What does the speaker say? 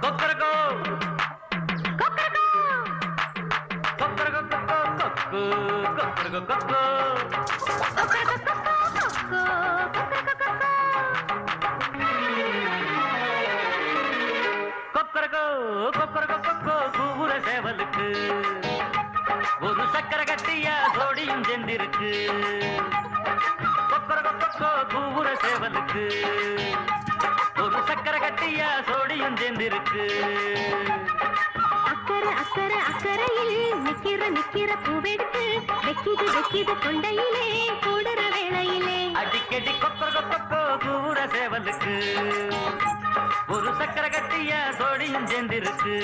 கொக்கரகோ கொக்கரக்கோ கொக்கரகோ கொக்கோ கொக்கரகோ கொக்கோ கொக்கரக்கோ கொக்கோ கொக்கரகோ கொக்கரகோ கொக்கோ கூவுற சேவலுக்கு ஒரு சக்கர கட்டியா சோடியும் செந்திருக்கு கொக்கரகோ கொக்கோ கூவுற சேவலுக்கு ஒரு சக்கர கட்டியா சோடியும் செந்திருக்கு அக்கறை அக்கறை அக்கறையில் நிக்கிற பூவெடுத்து வெக்கிது கொண்டையிலே கூடுற வேளையிலே அடிக்கடி கொக்கரகோ கொக்கோ கூவுற சேவலுக்கு ஒரு சக்கர கட்டியா சோடியும் செந்திருக்கு